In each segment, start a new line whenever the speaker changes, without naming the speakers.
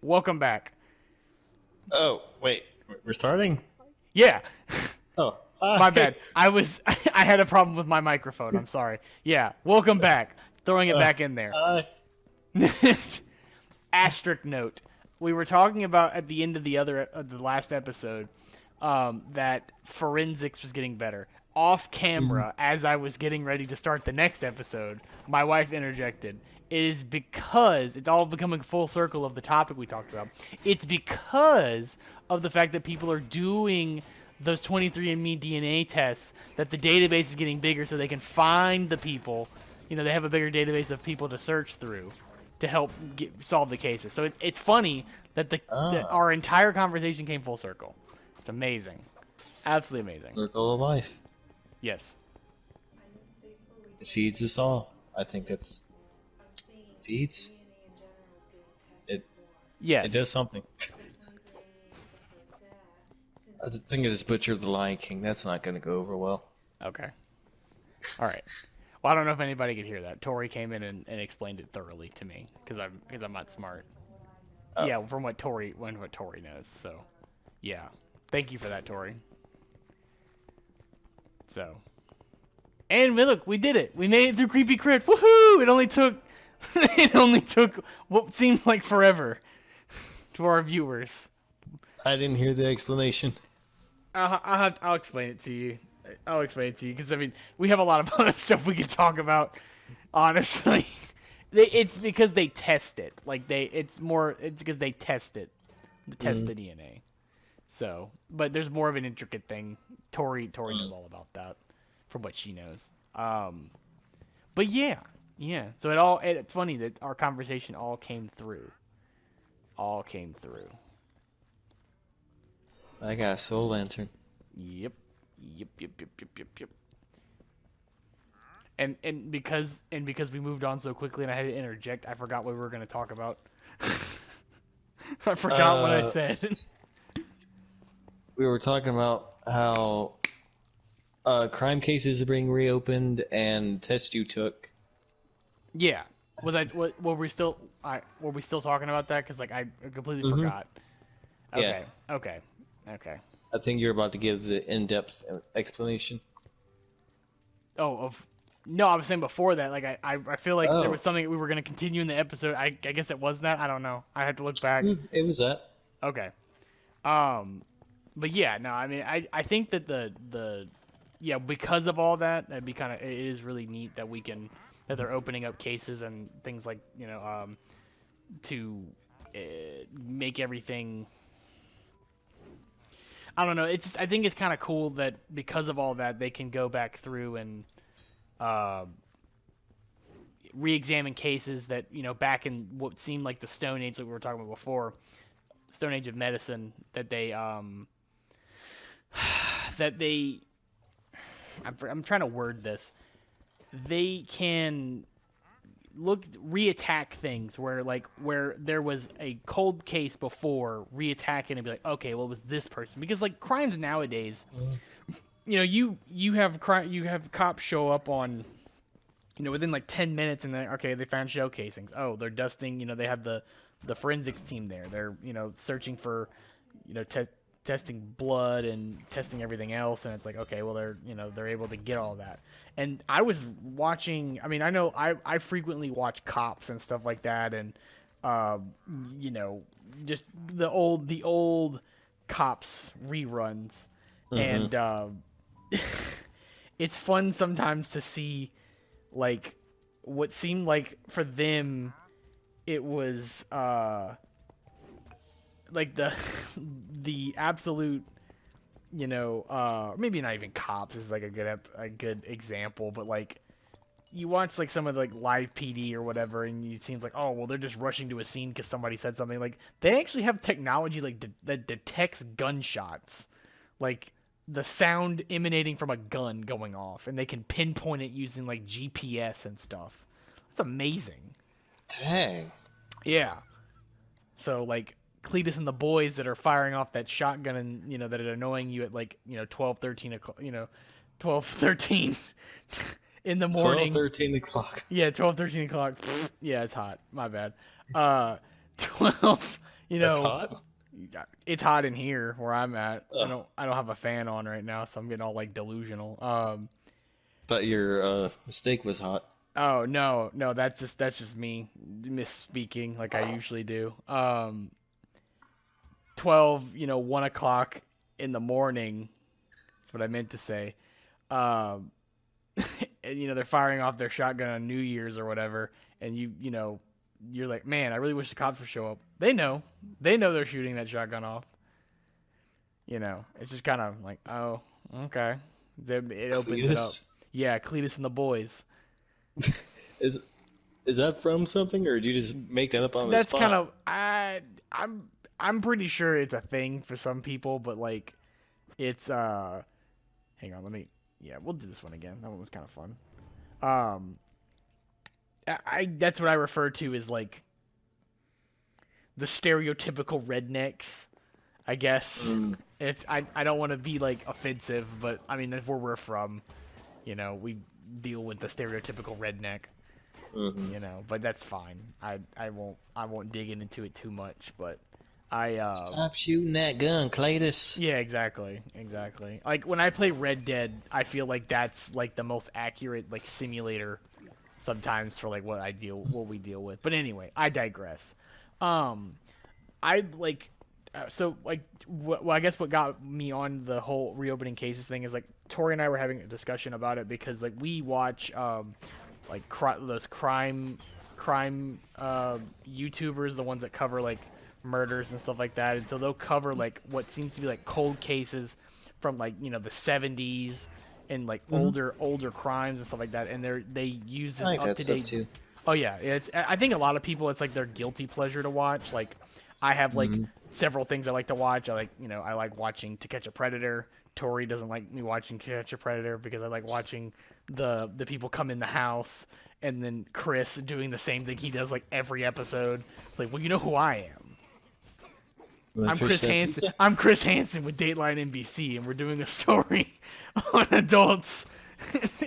Welcome back.
Oh, wait. We're starting?
Yeah,
Oh,
my
hi.
bad. I had a problem with my microphone. I'm sorry. Yeah, welcome back. Throwing it
Uh,
back in there.
hi.
Asterisk note: we were talking about at the end of the last episode that forensics was getting better. Off
Mhm.
camera, as I was getting ready to start the next episode, my wife interjected. It is because it's all becoming full circle of the topic we talked about. It's because of the fact that people are doing those 23andMe DNA tests that the database is getting bigger so they can find the people. They have a bigger database of people to search through to help solve the cases. So it's funny that
Ah,
our entire conversation came full circle. It's amazing. Absolutely amazing.
circle of life.
Yes.
It feeds us all. I think feeds. It
Yes.
it does something. I think of this Butcher the Lion King. That's not going to go over well.
Okay. All right. Well, I don't know if anybody could hear that. Tori came in and explained it thoroughly to me because I'm not smart.
Oh,
Yeah, from what Tori knows. So, yeah. Thank you for that, Tori. So, and look, we did it. We made it through Creepy Crypt. Woohoo! It only took what seemed like forever to our viewers.
I didn't hear the explanation.
I'll explain it to you. I'll explain it to you because I mean we have a lot of other stuff we can talk about. Honestly, it's because they test it. It's because they test it, test
Mm,
the DNA. So, but there's more of an intricate thing. Tori knows
mm.
all about that, from what she knows. Um, but yeah, yeah. So it's funny that our conversation all came through. All came through.
I got a soul lantern.
Yep. Yep. Yep. Yep. Yep. Yep. Yep. And because we moved on so quickly and I had to interject, I forgot what we were going to talk about. I forgot what I
Uh,
said.
we were talking about how crime cases are being reopened and tests you took.
Yeah. Were we still were we still talking about that cuz like I completely
Mm-hmm.
forgot.
Yeah,
Okay. Okay. Okay.
I think you're about to give the in-depth explanation.
Oh, no, I was saying before that like I feel like there was
Oh,
something we were going to continue in the episode. I guess it was that. I don't know. I had to look back.
it was that.
Okay. Um but yeah, no, I mean I think that the yeah, because of all that, it is really neat that we can that they're opening up cases and things like to uh, make everything. I don't know. I think it's kind of cool that because of all that, they can go back through and uh, re-examine cases that back in what seemed like the Stone Age, like we were talking about before, Stone Age of medicine, that they. I'm trying to word this. They can reattack things where there was a cold case before, reattack it and be like, okay, well it was this person, because like crimes nowadays,
Mm,
you have cops show up on within like 10 minutes and then okay, they found shell casings. Oh, they're dusting, they have the forensics team there. They're searching for you know te- testing blood and testing everything else, and it's like okay, well they're able to get all that. And I was watching. I mean, I know I frequently watch cops and stuff like that, and um, you know just the old cops reruns,
mm-hmm.
and it's fun sometimes to see like what seemed like for them it was like the absolute maybe not even cops is like a good example, but like you watch like some of the like live PD or whatever, and it seems like oh well they're just rushing to a scene because somebody said something. Like they actually have technology like that detects gunshots, like the sound emanating from a gun going off, and they can pinpoint it using like GPS and stuff. That's amazing.
Dang.
Yeah. So like Cletus and the boys that are firing off that shotgun and that are annoying you at like 12 13 o'clock 12 13 in the
12,
morning.
13 o'clock.
Yeah, 12 13 o'clock. Yeah, it's hot. My bad. 12 You
That's
know,
hot.
it's hot in here where I'm at. I
Ugh.
don't I don't have a fan on right now, so I'm getting all like delusional.
But your steak was hot.
Oh no, no, that's just me misspeaking like I usually do. 12, 1 o'clock in the morning. That's what I meant to say. Um, and they're firing off their shotgun on New Year's or whatever, and you're like, man, I really wish the cops would show up. They know they're shooting that shotgun off. It's just kind of like, oh, okay. It opens it up.
Cletus?
Yeah, Cletus and the boys.
Is is that from something, or did you just make that up on the
That's kind
spot?
of I'm pretty sure it's a thing for some people, but like it's hang on, let me yeah, we'll do this one again. That one was kind of fun. Um I that's what I refer to as like the stereotypical rednecks, I guess.
Mm,
I don't want to be like offensive, but I mean that's where we're from. We deal with the stereotypical redneck.
hmm
But that's fine. I won't dig into it too much, but I
Stop shooting that gun, Cletus.
yeah, exactly. Like when I play Red Dead, I feel like that's like the most accurate like simulator sometimes for like what we deal with. But anyway, I digress. Um I like so like well, I guess what got me on the whole reopening cases thing is like Tori and I were having a discussion about it because like we watch like those crime YouTubers, the ones that cover like murders and stuff like that, and so they'll cover like what seems to be like cold cases from like the 70s and like
Hmm
older crimes and stuff like that, and they use
I
this
like
up
that
to
stuff
date.
too.
Oh yeah, I think a lot of people it's like their guilty pleasure to watch. Like I have like
Hmm
several things I like to watch. I like watching To Catch a Predator. Tori doesn't like me watching To Catch a Predator because I like watching the people come in the house and then Chris doing the same thing he does like every episode. It's like, well, you know who I am.
Want to fish that pizza?
I'm Chris Hansen with Dateline NBC, and we're doing a story on adults.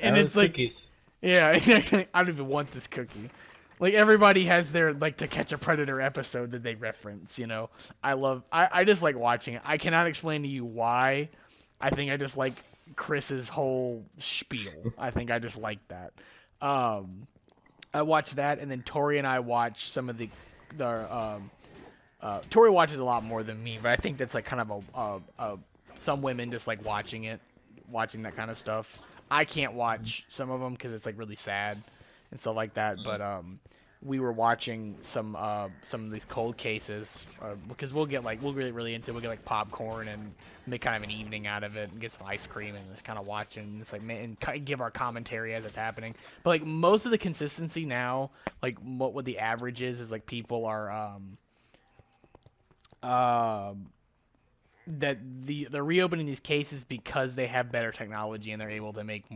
And
Aaron's
it's like,
cookies.
yeah, I don't even want this cookie. Like everybody has their like To Catch a Predator episode that they reference. I just like watching it. I cannot explain to you why. I think I just like Chris's whole spiel. I think I just like that. Um, I watched that, and then Tori and I watched some of the. Tori watches a lot more than me, but I think that's like kind of some women just like watching that kind of stuff. I can't watch some of them because it's like really sad and stuff like that. But we were watching some of these cold cases because we'll get really into it. We'll get like popcorn and make kind of an evening out of it and get some ice cream and just kind of watch and it's like and give our commentary as it's happening. But like most of the consistency now, like what the average is like people are um that they're reopening these cases because they have better technology and they're able to make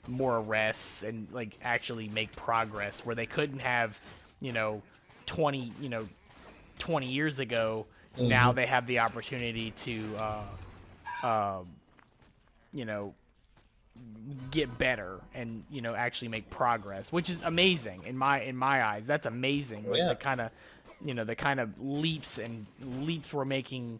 more arrests and like actually make progress where they couldn't have you know 20 20 years ago. Now
Hmm
they have the opportunity to you know get better and actually make progress, which is amazing in my eyes. That's amazing.
Oh
Like
yeah.
the kind of leaps we're making,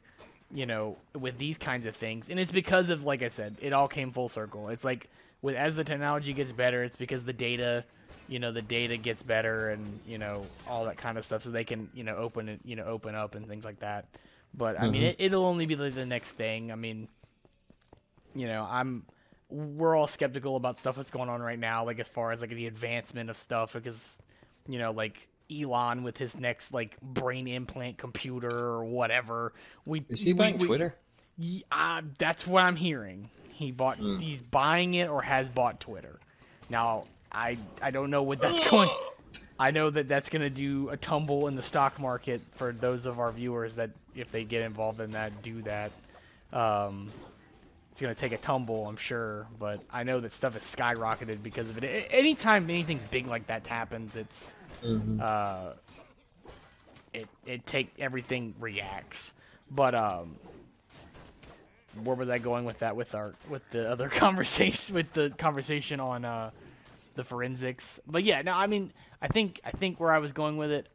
with these kinds of things. And it's because of, like I said, it all came full circle. It's like with as the technology gets better, it's because the data gets better and all that kind of stuff, so they can open up and things like that. But I mean,
hmm
it'll only be like the next thing. I mean, we're all skeptical about stuff that's going on right now, like as far as like the advancement of stuff, because like Elon with his next like brain implant computer or whatever. We
Is he
we
buying
we
Twitter?
That's what I'm hearing.
Mm.
He's buying it or has bought Twitter. Now I don't know what that's going. I know that that's going to do a tumble in the stock market for those of our viewers that if they get involved in that, do that. Um, it's gonna take a tumble, I'm sure, but I know that stuff has skyrocketed because of it. Anytime anything big like that happens,
hmm
uh, it take everything reacts. But where was I going with that? With the other conversation, with the conversation on the forensics. But yeah, no, I mean, I think where I was going with it,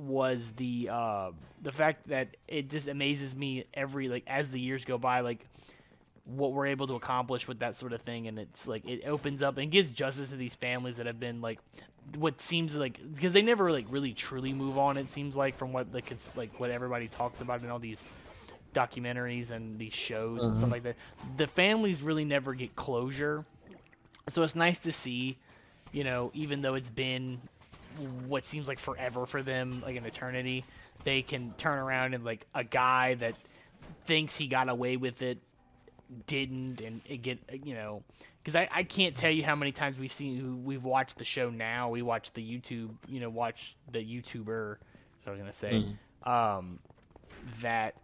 was the fact that it just amazes me every like as the years go by, like what we're able to accomplish with that sort of thing, and it's like it opens up and gives justice to these families that have been like what seems like because they never like really truly move on. It seems like from what like what everybody talks about in all these documentaries and these shows and stuff like that, the families really never get closure. So it's nice to see, you know, even though it's been what seems like forever for them, like an eternity, they can turn around and like a guy that thinks he got away with it didn't, and it get you know, because I can't tell you how many times we've watched the show now. We watch the YouTube, you know, watch the YouTuber. So I was gonna say, um, that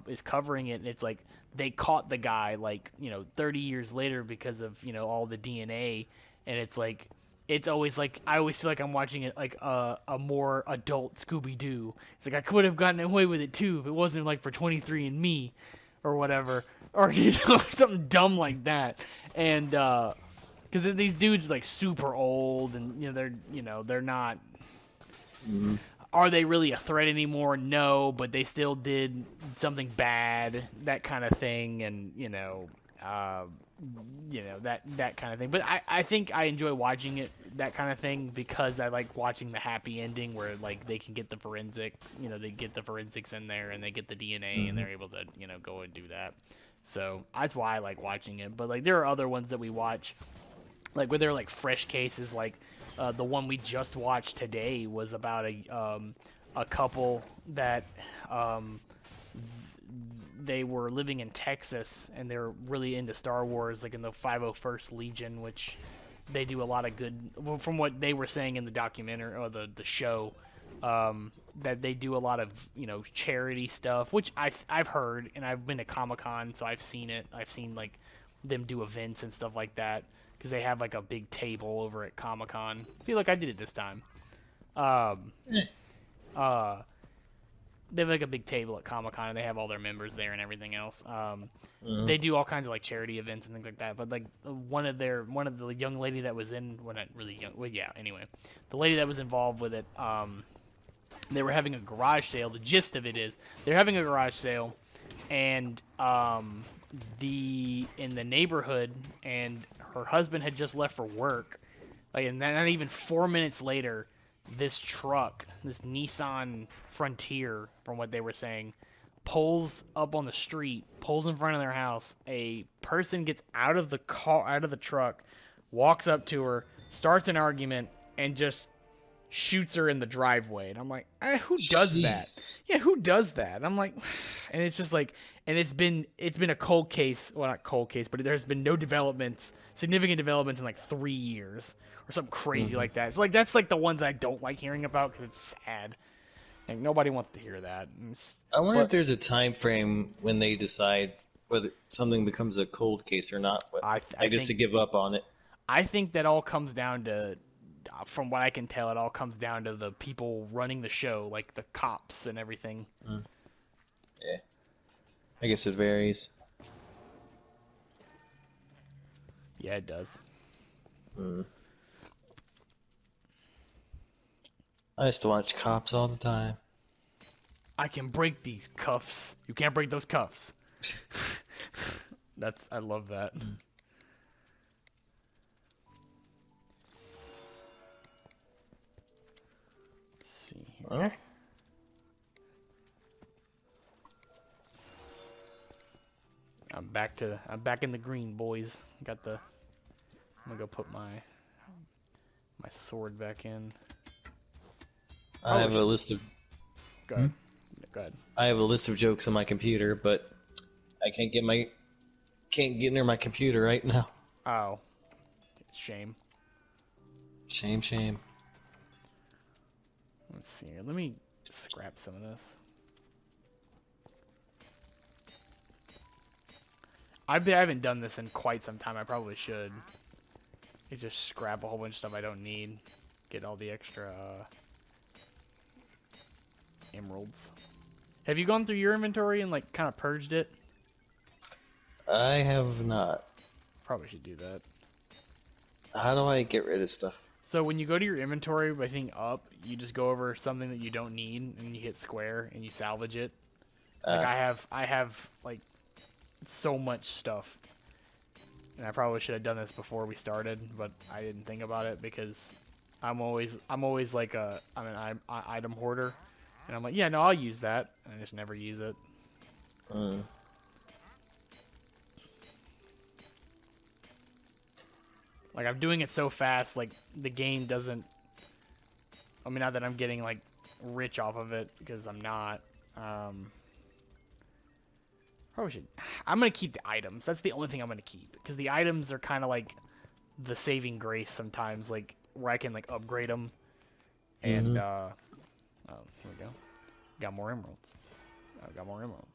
is covering it, and it's like they caught the guy like 30 years later because of all the DNA, and it's like it's always like I always feel like I'm watching it like a more adult Scooby Doo. It's like I could have gotten away with it too if it wasn't like for 23andMe or whatever, or something dumb like that, and because these dudes are like super old, and they're not. Are they really a threat anymore? No, but they still did something bad, that kind of thing, and that kind of thing. But I think I enjoy watching it, that kind of thing, because I like watching the happy ending where like they can get the forensics, they get the forensics in there and they get the DNA and they're able to go and do that. So that's why I like watching it. But like there are other ones that we watch, like where they're like fresh cases, like the one we just watched today was about a couple that they were living in Texas and they're really into Star Wars, like in the 501st Legion, which they do a lot of good. Well, from what they were saying in the documentary or the show, that they do a lot of charity stuff, which I've heard, and I've been to Comic-Con, so I've seen it. I've seen like them do events and stuff like that, because they have like a big table over at Comic-Con. See, look, I did it this time. They have like a big table at Comic-Con, and they have all their members there and everything else. They do all kinds of like charity events and things like that. But like one of the young lady that was in, well, not really young, well, yeah. Anyway, the lady that was involved with it, they were having a garage sale. The gist of it is they're having a garage sale, and in the neighborhood, and her husband had just left for work, like, and not even 4 minutes later, this truck, this Nissan Frontier, from what they were saying, pulls up on the street, pulls in front of their house. A person gets out of the truck, walks up to her, starts an argument, and just shoots her in the driveway. And I'm like, who does that? Yeah, who does that? And I'm like, and it's just like, and it's been a cold case, well, not cold case, but there's been no significant developments in like 3 years or something crazy like that. So like that's like the ones I don't like hearing about because it's sad. Like nobody wants to hear that.
I wonder if there's a time frame when they decide whether something becomes a cold case or not. Just to give up on it.
I think that all comes down to, from what I can tell, it all comes down to the people running the show, like the cops and everything.
Yeah. I guess it varies.
Yeah, it does.
I used to watch Cops all the time.
I can break these cuffs. You can't break those cuffs. I love that. Let's see here. I'm back in the green, boys. I'm gonna go put my sword back in.
I have a list of.
Go ahead. Go ahead.
I have a list of jokes on my computer, but I can't get near my computer right now.
Oh, shame.
Shame.
Let's see here. Let me scrap some of this. I haven't done this in quite some time. I probably should. Just scrap a whole bunch of stuff I don't need. Get all the extra emeralds. Have you gone through your inventory and like kind of purged it?
I have not.
Probably should do that.
How do I get rid of stuff?
So when you go to your inventory, I think up, you just go over something that you don't need and you hit square and you salvage it. Like
Uh,
I have like so much stuff, and I probably should have done this before we started, but I didn't think about it because I'm always like I'm an item hoarder, and I'm like, yeah, no, I'll use that, and I just never use it.
mm.
Like I'm doing it so fast, like the game doesn't. I mean, not that I'm getting like rich off of it because I'm not. Probably should. I'm gonna keep the items. That's the only thing I'm gonna keep because the items are kind of like the saving grace sometimes, like where I can like upgrade them. And
Mm-hmm.
Oh, here we go. Got more emeralds. Got more emeralds.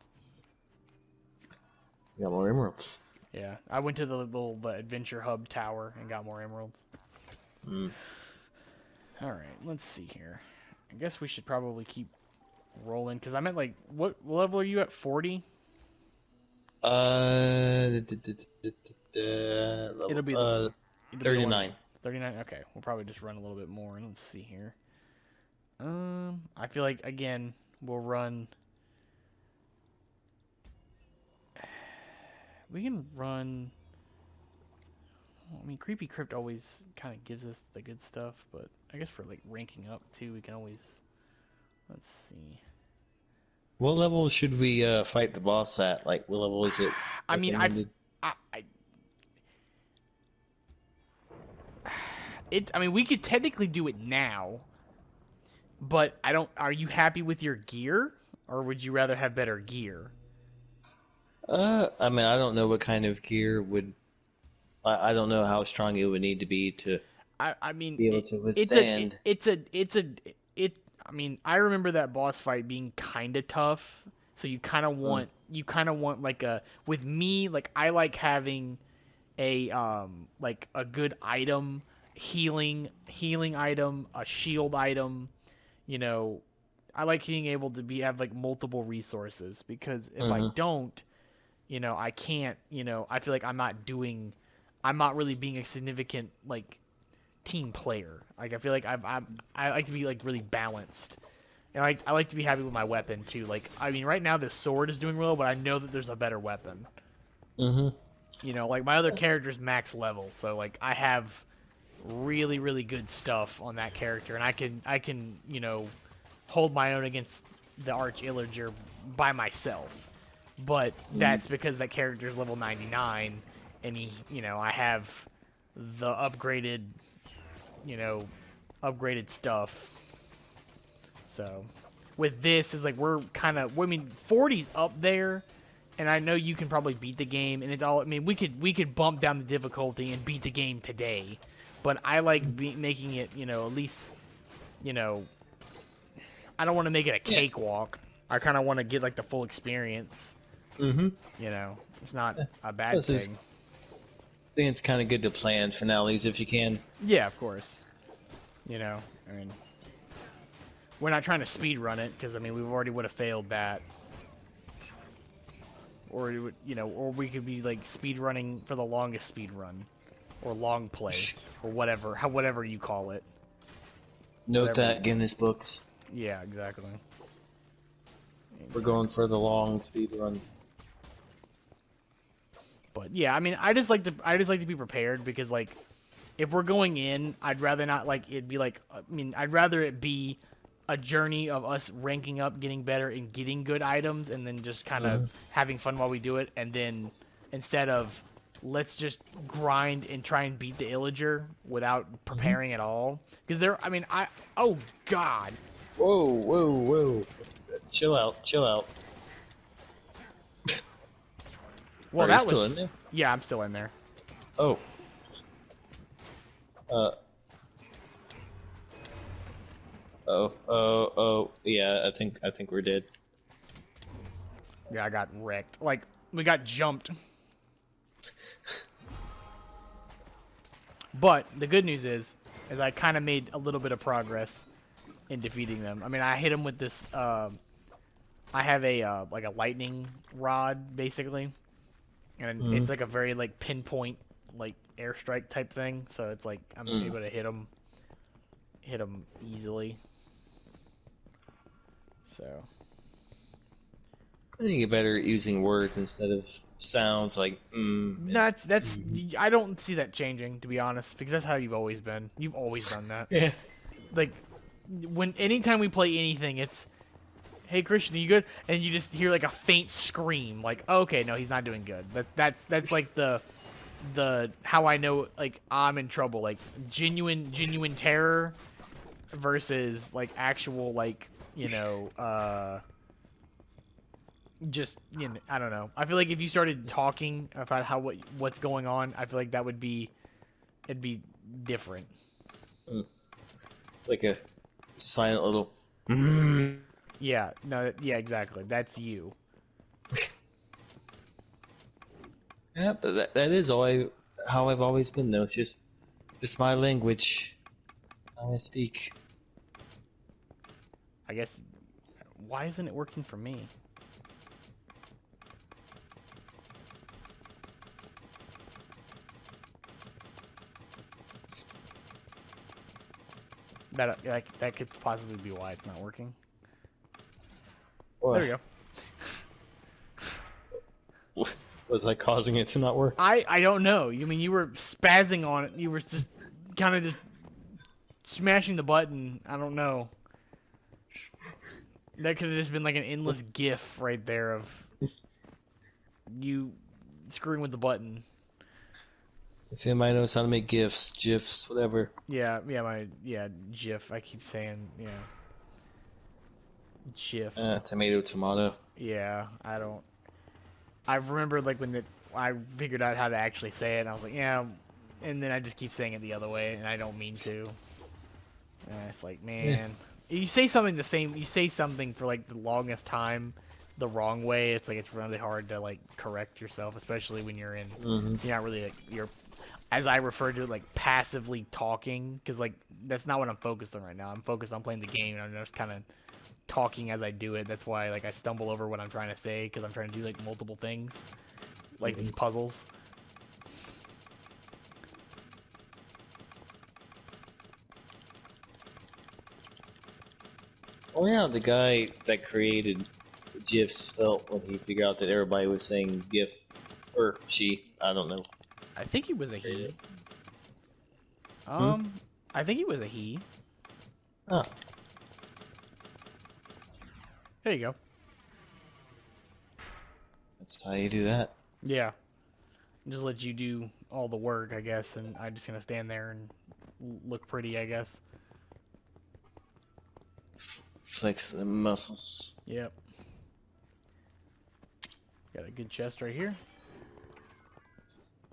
Got more emeralds.
Yeah, I went to the little adventure hub tower and got more emeralds.
Mm.
All right, let's see here. I guess we should probably keep rolling because I'm at like what level are you at? 40? It'll be the it'll be the one
39.
39. Okay, we'll probably just run a little bit more. Let's see here. I feel like again we'll run. We can run. I mean, Creepy Crypt always kind of gives us the good stuff, but I guess for like ranking up too, we can always. Let's see.
What level should we fight the boss at? Like, what level is it
I mean,
recommended?
I mean, we could technically do it now, but I don't. Are you happy with your gear, or would you rather have better gear?
I mean, I don't know what kind of gear would. I don't know how strong it would need to be to
I mean,
be able to
it's a,
withstand.
I mean, I remember that boss fight being kind of tough. So
Mm,
you kind of want like a with me like I like having a like a good item, healing item, a shield item, you know, I like being able to have like multiple resources because if I
mm-hmm.
don't, I can't, I feel like I'm not really being a significant like team player. Like I feel like I like to be like really balanced. And I like to be happy with my weapon too. Like I mean right now this sword is doing well, but I know that there's a better weapon.
Mm-hmm.
Like my other character's max level, so like I have really good stuff on that character and I can, hold my own against the Arch Illager by myself. But that's because that character's level 99 and I have the you know, upgraded stuff. So with this is like we're kind of I mean 40's up there and I know you can probably beat the game and it's all I mean we could bump down the difficulty and beat the game today. But I like making it, at least, you know, I don't want to make it a
Yeah.
cakewalk. I kind of want to get like the full experience.
Mm-hmm.
It's not a bad
This is.
thing.
I think it's kind of good to plan finales if you can.
Yeah, of course. I mean, we're not trying to speed run it because I mean we already would have failed that. Or it would, or we could be like speed running for the longest speed run, or long play, or whatever you call it.
Note
Whatever.
that Guinness books.
Yeah, exactly.
We're going for the long speed run.
But yeah, I mean, I just like to be prepared because like, if we're going in, I'd rather not like it be like. I mean, I'd rather it be a journey of us ranking up, getting better, and getting good items, and then just kind of having fun while we do it, and then instead of let's just grind and try and beat the Illager without preparing at all. Because I mean, oh god.
Whoa, whoa, whoa. Chill out, chill out.
Well,
Are you
that
still
was.
in there?
Yeah, I'm still in there.
Oh. Oh. Yeah, I think we're dead.
Yeah, I got wrecked. Like, we got jumped. But the good news is I kind of made a little bit of progress in defeating them. I mean, I hit them with this. I have a like a lightning rod basically, and it's like a very like pinpoint like airstrike type thing. So it's like I'm able to hit them easily. So
I need to get better at using words instead of sounds like and
that's I don't see that changing, to be honest, because that's how you've always been. You've always done that.
yeah.
Like anytime we play anything, it's hey Christian, are you good? And you just hear like a faint scream, like okay, no, he's not doing good. That's like the how I know like I'm in trouble, like genuine terror versus like actual like just I don't know. I feel like if you started talking about what's going on, I feel like it'd be different.
Like a silent little. Mm.
Yeah, no, yeah, exactly. That's you.
Yeah, but that is how I've always been though. It's just my language, how I speak.
I guess why isn't it working for me? That could possibly be why it's not working. There we
What?
go.
Was I causing it to not work?
I don't know. You mean you were spazzing on it? You were just kind of just smashing the button. I don't know. That could have just been like an endless GIF right there of you screwing with the button.
If anybody knows how to make GIFs, whatever.
Yeah, GIF. I keep saying, GIF.
Tomato.
Yeah, I don't. I remember like I figured out how to actually say it, and I was like, yeah, and then I just keep saying it the other way, and I don't mean to. And it's like, man, you say something you say something for like the longest time the wrong way. It's like it's really hard to like correct yourself, especially when you're not really like you're, as I refer to it, like passively talking, because like that's not what I'm focused on right now. I'm focused on playing the game, and I'm just kind of talking as I do it. That's why like I stumble over what I'm trying to say, because I'm trying to do like multiple things, like these puzzles.
Oh yeah, the guy that created GIFs felt when he figured out that everybody was saying GIF, or she, I don't know.
I think he was a he.
Hmm?
I think he was a he.
Oh.
There you go.
That's how you do that.
Yeah. Just let you do all the work, I guess, and I'm just gonna stand there and look pretty, I guess.
Flex the muscles.
Yep. Got a good chest right here.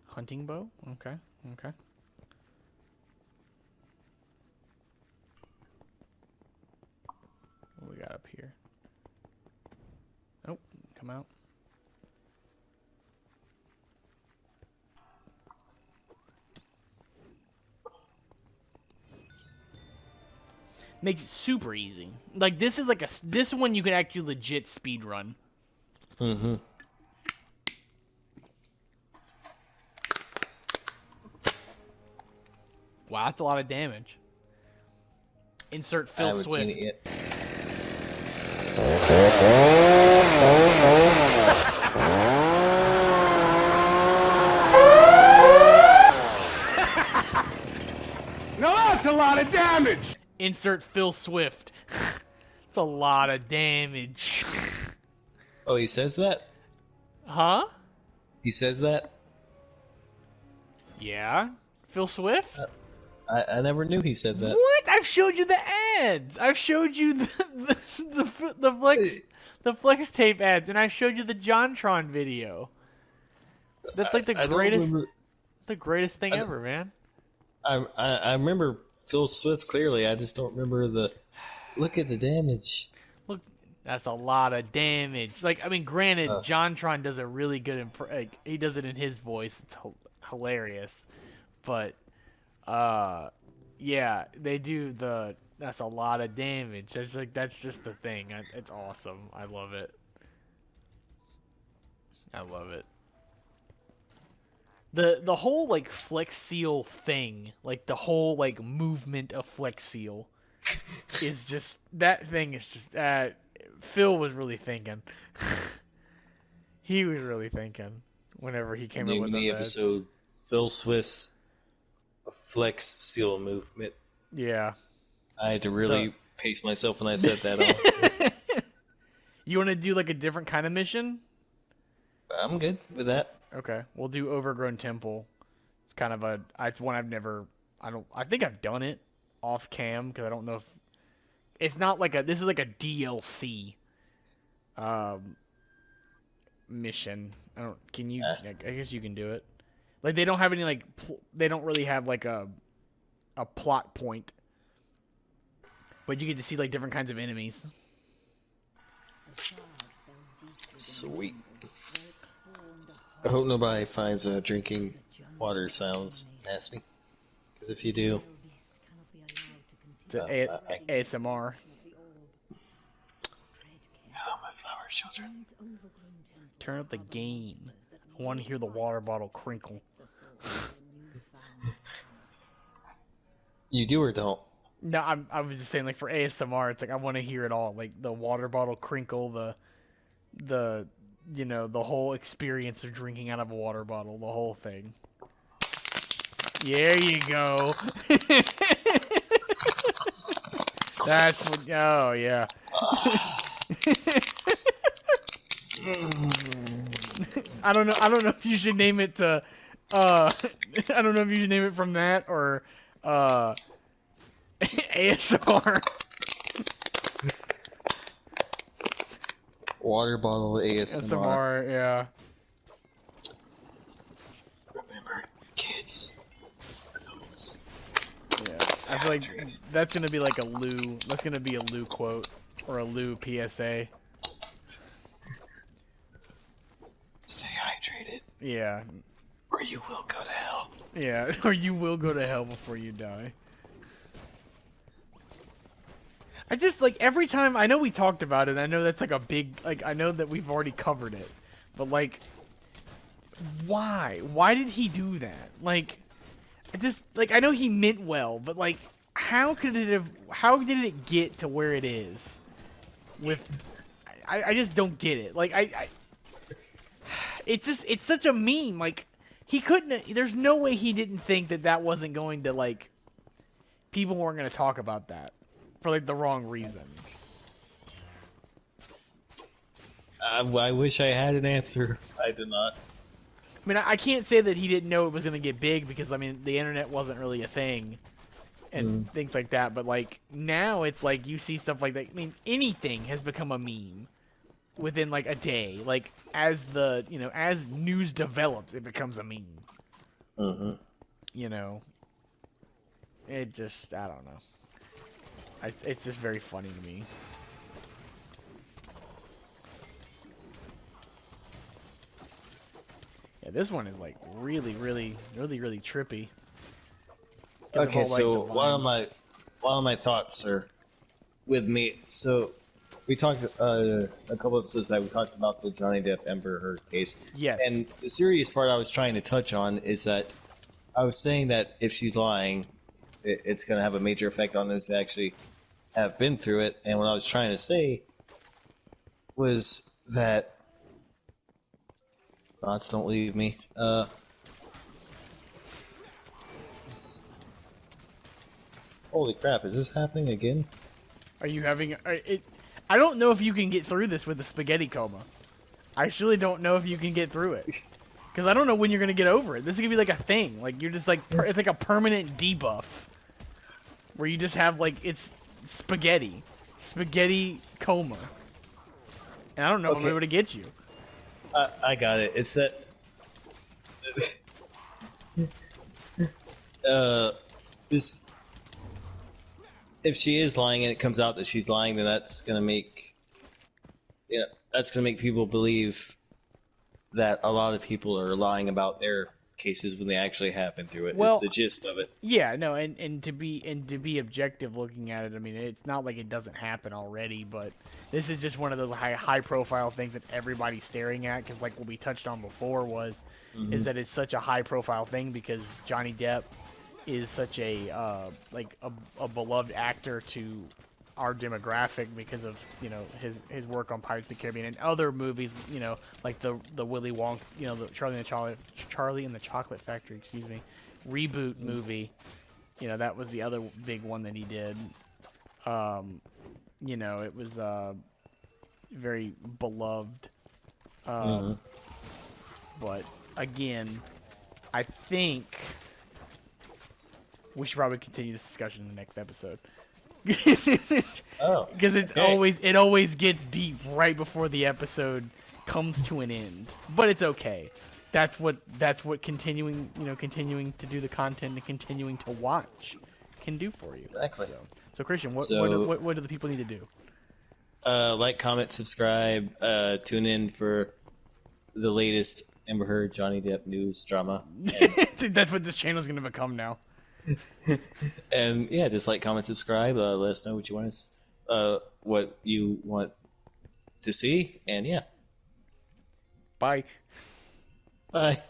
Hunting bow. Okay. Okay. What we got up here? Oh, come out. Makes it super easy. Like this is like this one you can actually legit speed run.
Mm-hmm.
Wow, that's a lot of damage. Insert
I
Phil
haven't seen
Swift.
it yet.
Now that's a lot of damage!
Insert Phil Swift. It's a lot of damage.
Oh, he says that?
Huh?
He says that?
Yeah? Phil Swift?
I never knew he said that.
What? I've showed you the ads. I've showed you the flex tape ads, and I showed you the JonTron video. That's like the greatest thing ever, man.
I remember Phil Swift clearly. I just don't remember the. Look at the damage.
Look, that's a lot of damage. Like, I mean, granted, JonTron does a really good like, he does it in his voice. It's hilarious, but yeah, they do the. That's a lot of damage. That's like that's just the thing. It's awesome. I love it. I love it. The whole like Flex Seal thing, like the whole like movement of Flex Seal, is just that thing is just Phil was really thinking. He was really thinking whenever he came up
Name
with
the
those ads.
episode Phil Swift's Flex Seal Movement.
Yeah.
I had to really pace myself when I said that. Also.
You want to do like a different kind of mission?
I'm good with that.
Okay, we'll do Overgrown Temple. It's kind of it's one I've never, I think I've done it off cam because I don't know if it's not like this is like a DLC um mission. Can you? I guess you can do it. Like they don't have any like they don't really have like a plot point, but you get to see like different kinds of enemies.
Sweet. I hope nobody finds drinking water sounds nasty. Because if you do,
ASMR.
hello, my flower children.
Turn up the gain. I want to hear the water bottle crinkle.
You do or don't?
No, I was just saying like for ASMR, it's like I want to hear it all, like the water bottle crinkle, the the whole experience of drinking out of a water bottle, the whole thing. There you go. That's what. Oh yeah. I don't know. I don't know if you should name it to. I don't know if you should name it from that or ASMR.
Water bottle ASMR.
ASMR, yeah.
Remember, kids, adults.
Yeah. I feel like that's gonna be like a Lou. That's gonna be a Lou quote or a Lou PSA.
Stay hydrated.
Yeah.
Or you will go to hell.
Yeah. Or you will go to hell before you die. I just like every time I know we talked about it. I know that's like a big like I know that we've already covered it, but like, why? Why did he do that? Like, I just like I know he meant well, but like, how could it have? How did it get to where it is? With, I just don't get it. Like it's such a meme. Like he couldn't. There's no way he didn't think that that wasn't going to like. People weren't going to talk about that. For like the wrong reasons.
I wish I had an answer. I did not.
I mean, I can't say that he didn't know it was going to get big because I mean the internet wasn't really a thing and things like that. But like now it's like you see stuff like that. I mean anything has become a meme within like a day. Like as the as news develops, it becomes a meme. You know, it just I don't know. It's just very funny to me. Yeah, this one is like really trippy.
Okay, so one of my thoughts are with me. So we talked a couple episodes back. We talked about the Johnny Depp Amber Heard case.
Yes.
And the serious part I was trying to touch on is that I was saying that if she's lying, it's going to have a major effect on those who actually have been through it. And what I was trying to say was that thoughts don't leave me. Holy crap! Is this happening again?
Are you having I don't know if you can get through this with the spaghetti coma. I surely don't know if you can get through it. Because I don't know when you're gonna get over it. This is gonna be like a thing. Like you're just like it's like a permanent debuff, where you just have like it's spaghetti coma, and I don't know if I'm able to get you.
I got it. It's that. This. If she is lying and it comes out that she's lying, then that's gonna make. Yeah, that's gonna make people believe that a lot of people are lying about their cases when they actually have been through it.
Well,
it's the gist of it.
Yeah, no, and to be objective looking at it, I mean, it's not like it doesn't happen already, but this is just one of those high profile things that everybody's staring at because, like what we touched on before, is that it's such a high profile thing because Johnny Depp is such a like a beloved actor to our demographic because of his work on Pirates of the Caribbean and other movies, like the Willy Wonka, the Charlie and the Chocolate Factory, excuse me, reboot movie. That was the other big one that he did. It was very beloved. But again, I think we should probably continue this discussion in the next episode.
Oh,
Because it always gets deep right before the episode comes to an end. But it's okay. That's what continuing to do the content and continuing to watch can do for you.
exactly.
So Christian, what do the people need to do?
Like, comment, subscribe, tune in for the latest Amber Heard, Johnny Depp news drama.
I think that's what this channel's gonna become now.
And yeah, just like, comment, subscribe. Let us know what you want to see, and yeah.
Bye.
Bye.